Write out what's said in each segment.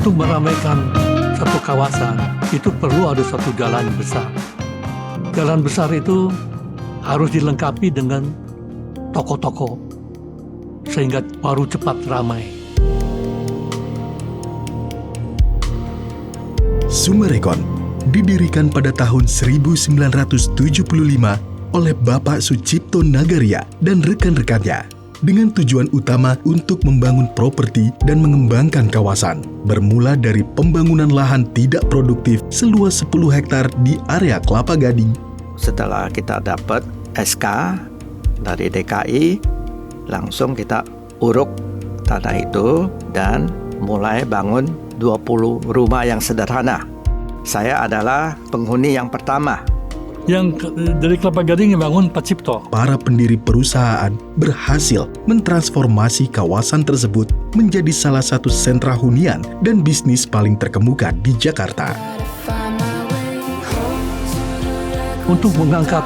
Untuk meramaikan satu kawasan, itu perlu ada satu jalan besar. Jalan besar itu harus dilengkapi dengan toko-toko, sehingga baru cepat ramai. Summarecon didirikan pada tahun 1975 oleh Bapak Sucipto Nagaria dan rekan-rekannya dengan tujuan utama untuk membangun properti dan mengembangkan kawasan, bermula dari pembangunan lahan tidak produktif seluas 10 hektar di area Kelapa Gading. Setelah kita dapat SK dari DKI, langsung kita uruk tanah itu dan mulai bangun 20 rumah yang sederhana. Saya adalah penghuni yang pertama. Yang dari Kelapa Gading yang bangun Pak Cipto. Para pendiri perusahaan berhasil mentransformasi kawasan tersebut menjadi salah satu sentra hunian dan bisnis paling terkemuka di Jakarta. Untuk mengangkat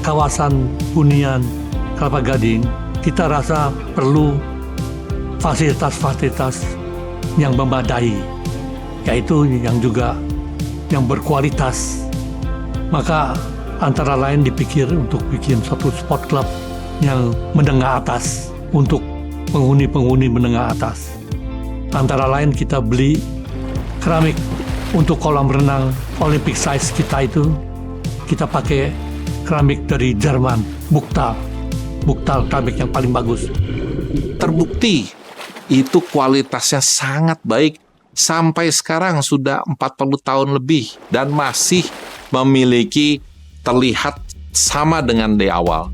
kawasan hunian Kelapa Gading, kita rasa perlu fasilitas-fasilitas yang memadai, yaitu yang berkualitas. Maka antara lain dipikir untuk bikin satu sport club yang menengah atas untuk penghuni-penghuni menengah atas. Antara lain kita beli keramik untuk kolam renang Olympic size kita itu, kita pakai keramik dari Jerman, Buktal keramik yang paling bagus. Terbukti itu kualitasnya sangat baik. Sampai sekarang sudah 40 tahun lebih dan masih memiliki terlihat sama dengan di awal.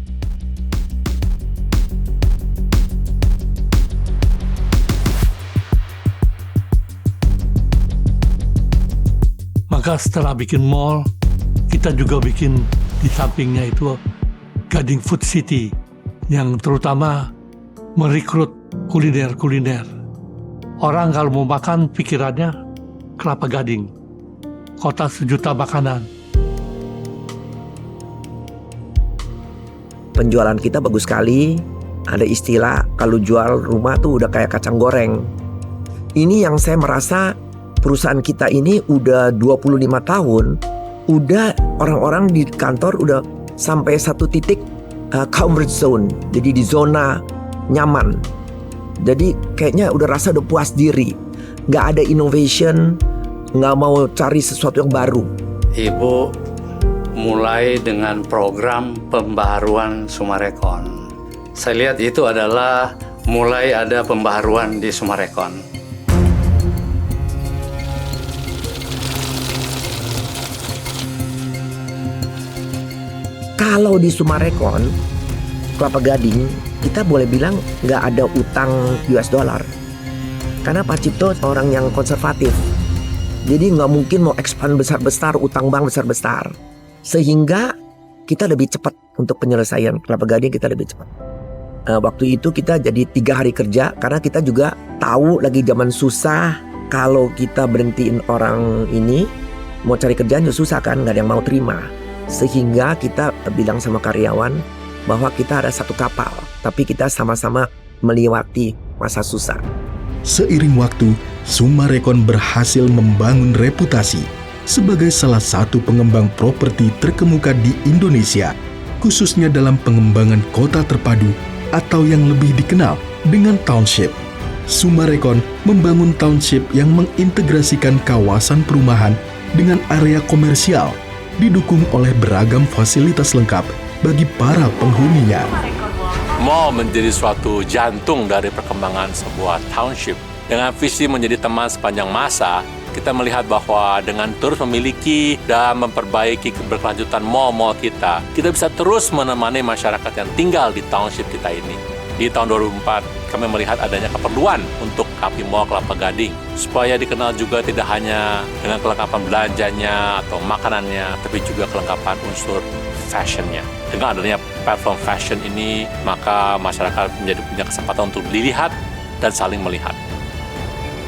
Maka setelah bikin mall, kita juga bikin di sampingnya itu Gading Food City yang terutama merekrut kuliner-kuliner. Orang kalau mau makan pikirannya Kelapa Gading, kota sejuta makanan. Penjualan kita bagus sekali. Ada istilah kalau jual rumah tuh udah kayak kacang goreng. Ini yang saya merasa perusahaan kita ini udah 25 tahun, udah orang-orang di kantor udah sampai satu titik comfort zone. Jadi di zona nyaman. Jadi kayaknya udah rasa udah puas diri. Gak ada innovation, gak mau cari sesuatu yang baru. Ibu mulai dengan program pembaharuan Summarecon. Saya lihat itu adalah mulai ada pembaharuan di Summarecon. Kalau di Summarecon, Kelapa Gading, kita boleh bilang nggak ada utang US dollar. Karena Pak Cipto orang yang konservatif. Jadi nggak mungkin mau expand besar-besar, utang bank besar-besar. Sehingga kita lebih cepat untuk penyelesaian Kelapa Gading, kita lebih cepat. Waktu itu kita jadi 3 hari kerja karena kita juga tahu lagi zaman susah. Kalau kita berhentiin orang ini mau cari kerjaan juga susah kan, nggak ada yang mau terima. Sehingga kita bilang sama karyawan bahwa kita ada satu kapal, tapi kita sama-sama melewati masa susah. Seiring waktu, Summarecon berhasil membangun reputasi sebagai salah satu pengembang properti terkemuka di Indonesia, khususnya dalam pengembangan kota terpadu atau yang lebih dikenal dengan township. Summarecon membangun township yang mengintegrasikan kawasan perumahan dengan area komersial, didukung oleh beragam fasilitas lengkap bagi para penghuninya. Mall menjadi suatu jantung dari perkembangan sebuah township. Dengan visi menjadi teman sepanjang masa, kita melihat bahwa dengan terus memiliki dan memperbaiki keberlanjutan mall-mall kita bisa terus menemani masyarakat yang tinggal di township kita ini. Di tahun 2004, kami melihat adanya keperluan untuk Kapi Mall Kelapa Gading, supaya dikenal juga tidak hanya dengan kelengkapan belanjanya atau makanannya, tapi juga kelengkapan unsur fashionnya. Dengan adanya platform fashion ini, maka masyarakat menjadi punya kesempatan untuk dilihat dan saling melihat.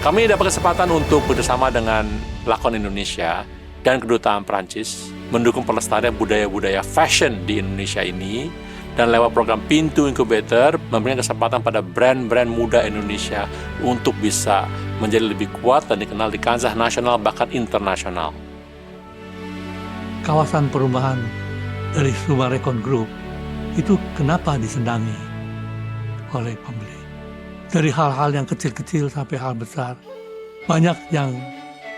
Kami dapat kesempatan untuk bersama dengan Lakon Indonesia dan Kedutaan Perancis mendukung pelestarian budaya-budaya fashion di Indonesia ini Dan lewat program Pintu Incubator, memberikan kesempatan pada brand-brand muda Indonesia untuk bisa menjadi lebih kuat dan dikenal di kancah nasional bahkan internasional. Kawasan perumahan dari Sumarekon Group itu kenapa disenangi oleh pembeli? Dari hal-hal yang kecil-kecil sampai hal besar, banyak yang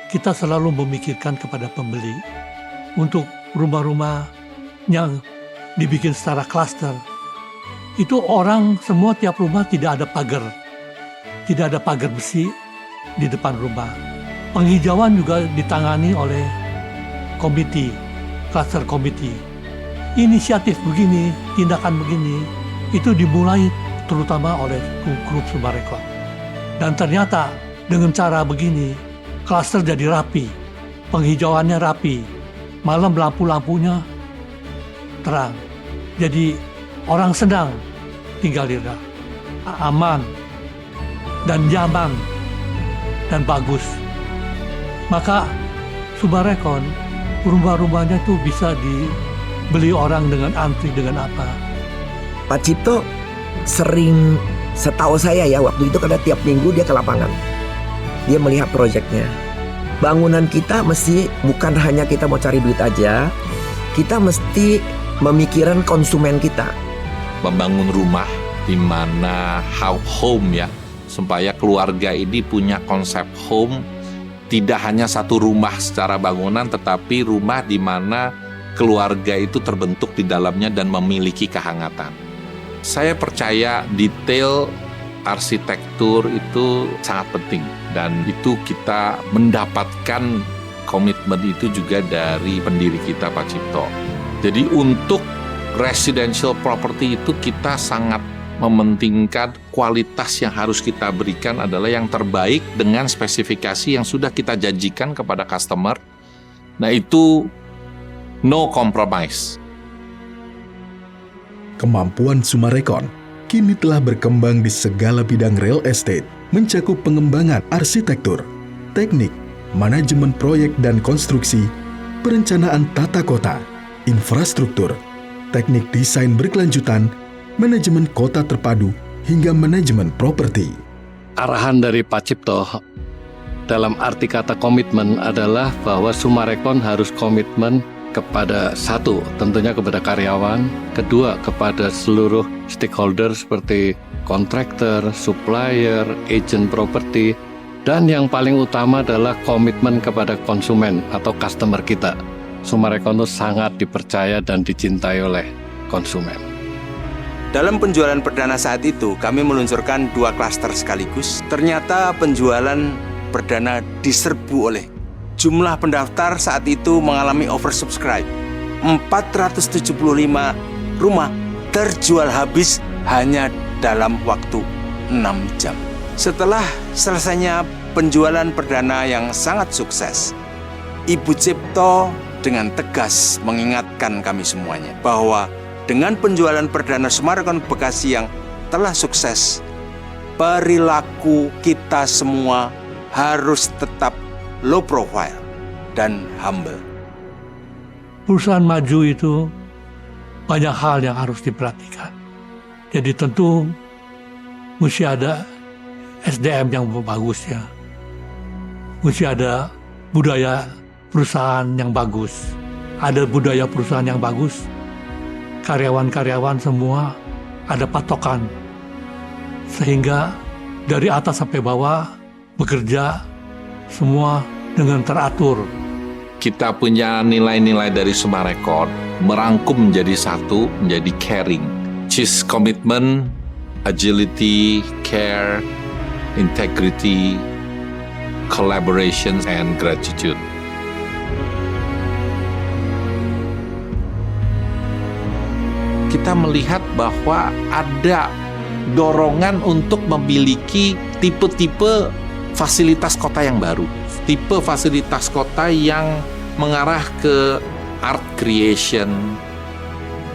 kita selalu memikirkan kepada pembeli untuk rumah-rumah yang dibikin secara klaster. Itu orang semua tiap rumah tidak ada pagar besi di depan rumah. Penghijauan juga ditangani oleh komite, klaster komite. Inisiatif begini, tindakan begini, itu dimulai terutama oleh grup Sumarekon. Dan ternyata dengan cara begini, klaster jadi rapi, penghijauannya rapi, malam lampu-lampunya terang. Jadi orang senang tinggal di sana, aman dan nyaman dan bagus. Maka Sumarekon rumah-rumahnya tuh bisa dibeli orang dengan antri dengan apa. Pak Cipto sering, setahu saya ya, waktu itu karena tiap minggu dia ke lapangan. Dia melihat proyeknya. Bangunan kita mesti bukan hanya kita mau cari duit aja, kita mesti memikirkan konsumen kita. Membangun rumah di mana home ya, supaya keluarga ini punya konsep home, tidak hanya satu rumah secara bangunan, tetapi rumah di mana keluarga itu terbentuk di dalamnya dan memiliki kehangatan. Saya percaya detail arsitektur itu sangat penting, dan itu kita mendapatkan komitmen itu juga dari pendiri kita, Pak Cipto. Jadi untuk residential property itu kita sangat mementingkan kualitas yang harus kita berikan adalah yang terbaik dengan spesifikasi yang sudah kita janjikan kepada customer. Nah itu no compromise. Kemampuan Sumarekon kini telah berkembang di segala bidang real estate, mencakup pengembangan arsitektur, teknik, manajemen proyek dan konstruksi, perencanaan tata kota, infrastruktur, teknik desain berkelanjutan, manajemen kota terpadu, hingga manajemen properti. Arahan dari Pak Cipto dalam arti kata komitmen adalah bahwa Sumarekon harus komitmen kepada satu, tentunya kepada karyawan, kedua kepada seluruh stakeholder seperti kontraktor, supplier, agent properti, dan yang paling utama adalah komitmen kepada konsumen atau customer kita. Sumarekon itu sangat dipercaya dan dicintai oleh konsumen. Dalam penjualan perdana saat itu, kami meluncurkan 2 klaster sekaligus. Ternyata penjualan perdana diserbu oleh jumlah pendaftar saat itu mengalami oversubscribe. 475 rumah terjual habis hanya dalam waktu 6 jam. Setelah selesainya penjualan perdana yang sangat sukses, Ibu Cipto dengan tegas mengingatkan kami semuanya bahwa dengan penjualan perdana Sumarekon Bekasi yang telah sukses, perilaku kita semua harus tetap low profile dan humble. Perusahaan maju itu banyak hal yang harus diperhatikan. Jadi tentu mesti ada SDM yang bagus ya. Mesti ada budaya perusahaan yang bagus. Ada budaya perusahaan yang bagus. Karyawan-karyawan semua ada patokan. Sehingga dari atas sampai bawah bekerja semua dengan teratur. Kita punya nilai-nilai dari Sumarekon merangkum menjadi satu, menjadi caring. Which commitment, agility, care, integrity, collaboration, and gratitude. Kita melihat bahwa ada dorongan untuk memiliki tipe-tipe fasilitas kota yang baru. Tipe fasilitas kota yang mengarah ke art creation,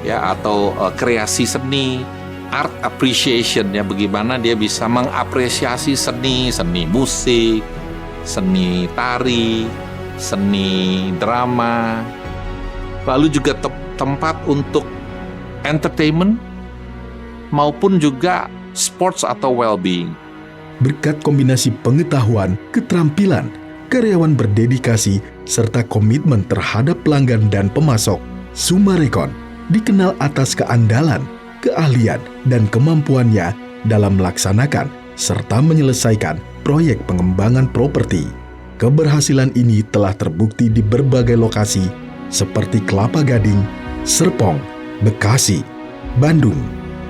ya, atau kreasi seni, art appreciation, ya, bagaimana dia bisa mengapresiasi seni musik, seni tari, seni drama, lalu juga tempat untuk entertainment, maupun juga sports atau well-being. Berkat kombinasi pengetahuan, keterampilan, karyawan berdedikasi, serta komitmen terhadap pelanggan dan pemasok, Sumarekon dikenal atas keandalan, keahlian, dan kemampuannya dalam melaksanakan serta menyelesaikan proyek pengembangan properti. Keberhasilan ini telah terbukti di berbagai lokasi seperti Kelapa Gading, Serpong, Bekasi, Bandung,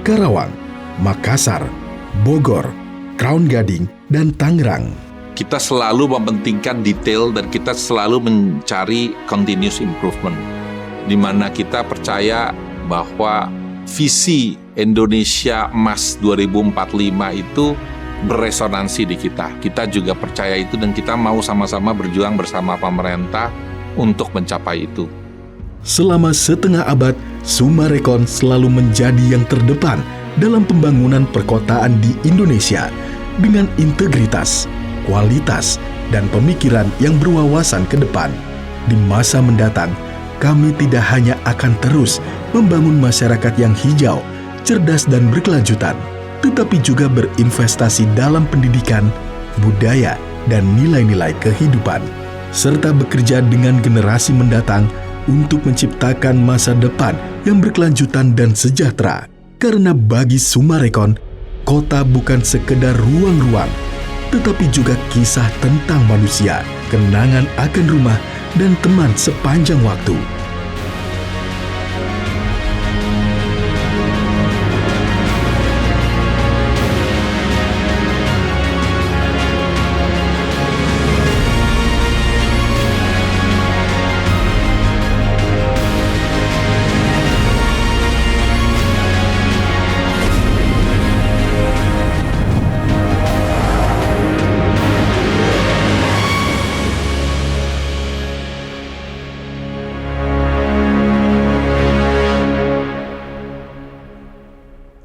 Karawang, Makassar, Bogor, Crown Gading, dan Tangerang. Kita selalu mementingkan detail dan kita selalu mencari continuous improvement, di mana kita percaya bahwa visi Indonesia Emas 2045 itu beresonansi di kita. Kita juga percaya itu dan kita mau sama-sama berjuang bersama pemerintah untuk mencapai itu. Selama setengah abad, Sumarekon selalu menjadi yang terdepan dalam pembangunan perkotaan di Indonesia dengan integritas, kualitas, dan pemikiran yang berwawasan ke depan. Di masa mendatang, kami tidak hanya akan terus membangun masyarakat yang hijau, cerdas, dan berkelanjutan, tetapi juga berinvestasi dalam pendidikan, budaya, dan nilai-nilai kehidupan, serta bekerja dengan generasi mendatang untuk menciptakan masa depan yang berkelanjutan dan sejahtera. Karena bagi Sumarekon, kota bukan sekedar ruang-ruang, tetapi juga kisah tentang manusia, kenangan akan rumah, dan teman sepanjang waktu.